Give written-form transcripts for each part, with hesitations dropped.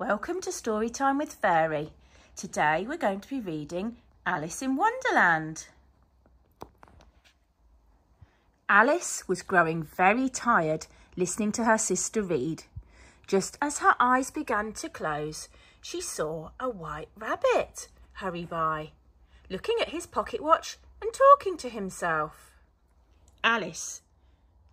Welcome to Storytime with Fairy. Today we're going to be reading Alice in Wonderland. Alice was growing very tired listening to her sister read. Just as her eyes began to close, she saw a white rabbit hurry by, looking at his pocket watch and talking to himself. Alice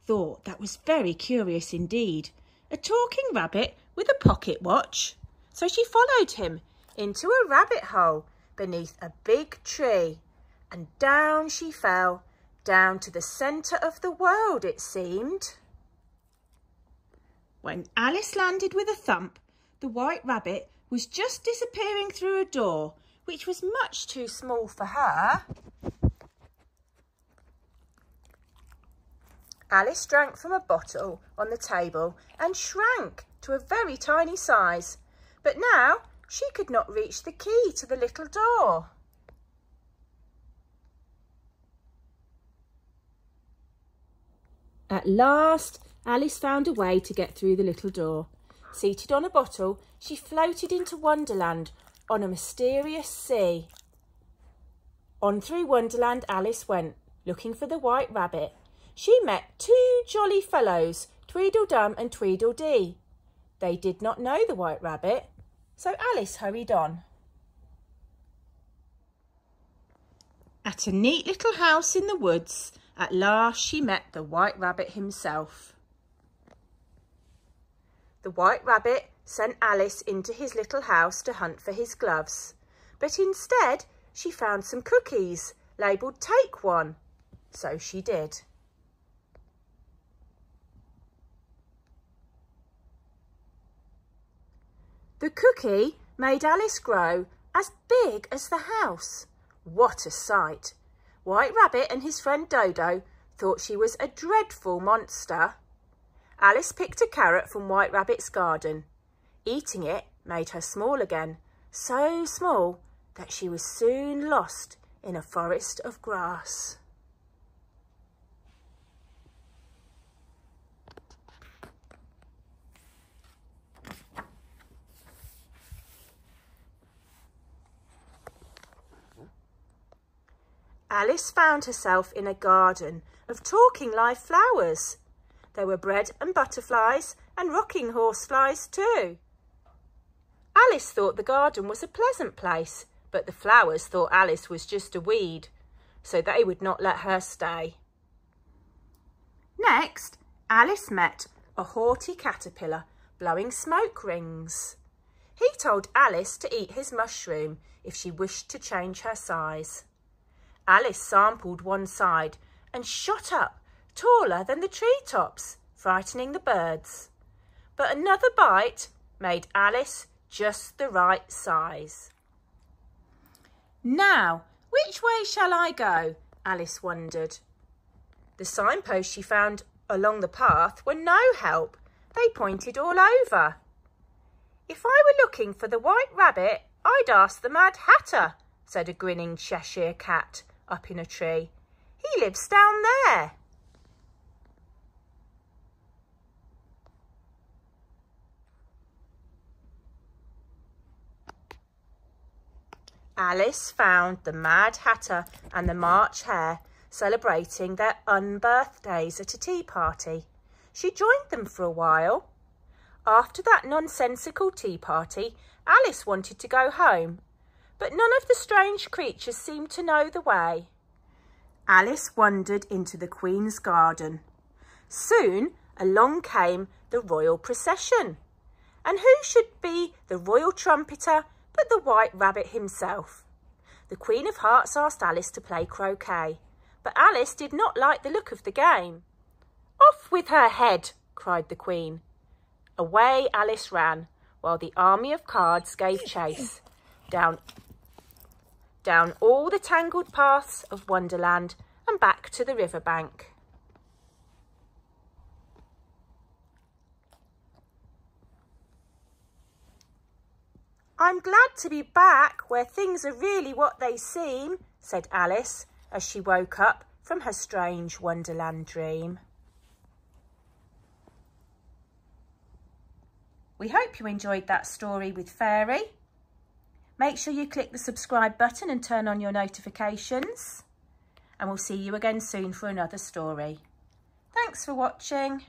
thought that was very curious indeed. A talking rabbit with a pocket watch. So she followed him into a rabbit hole beneath a big tree, and down she fell, down to the centre of the world, it seemed. When Alice landed with a thump, the white rabbit was just disappearing through a door, which was much too small for her. Alice drank from a bottle on the table and shrank to a very tiny size, but now she could not reach the key to the little door. At last, Alice found a way to get through the little door. Seated on a bottle, she floated into Wonderland on a mysterious sea. On through Wonderland Alice went, looking for the white rabbit. She met two jolly fellows, Tweedledum and Tweedledee. They did not know the white rabbit, so Alice hurried on. At a neat little house in the woods, at last she met the white rabbit himself. The white rabbit sent Alice into his little house to hunt for his gloves, but instead she found some cookies labelled "Take one," so she did. The cookie made Alice grow as big as the house. What a sight! White Rabbit and his friend Dodo thought she was a dreadful monster. Alice picked a carrot from White Rabbit's garden. Eating it made her small again, so small that she was soon lost in a forest of grass. Alice found herself in a garden of talking live flowers. There were bread and butterflies and rocking horseflies too. Alice thought the garden was a pleasant place, but the flowers thought Alice was just a weed, so they would not let her stay. Next, Alice met a haughty caterpillar blowing smoke rings. He told Alice to eat his mushroom if she wished to change her size. Alice sampled one side and shot up taller than the treetops, frightening the birds. But another bite made Alice just the right size. Now, which way shall I go? Alice wondered. The signposts she found along the path were no help. They pointed all over. If I were looking for the white rabbit, I'd ask the Mad Hatter, said a grinning Cheshire cat up in a tree. He lives down there. Alice found the Mad Hatter and the March Hare celebrating their unbirthdays at a tea party. She joined them for a while. After that nonsensical tea party, Alice wanted to go home, but none of the strange creatures seemed to know the way. Alice wandered into the Queen's garden. Soon along came the royal procession. And who should be the royal trumpeter but the White Rabbit himself? The Queen of Hearts asked Alice to play croquet, but Alice did not like the look of the game. "Off with her head!" cried the Queen. Away Alice ran, while the army of cards gave chase, down all the tangled paths of Wonderland and back to the riverbank. "I'm glad to be back where things are really what they seem," said Alice as she woke up from her strange Wonderland dream. We hope you enjoyed that story with Fairy. Make sure you click the subscribe button and turn on your notifications. And we'll see you again soon for another story. Thanks for watching.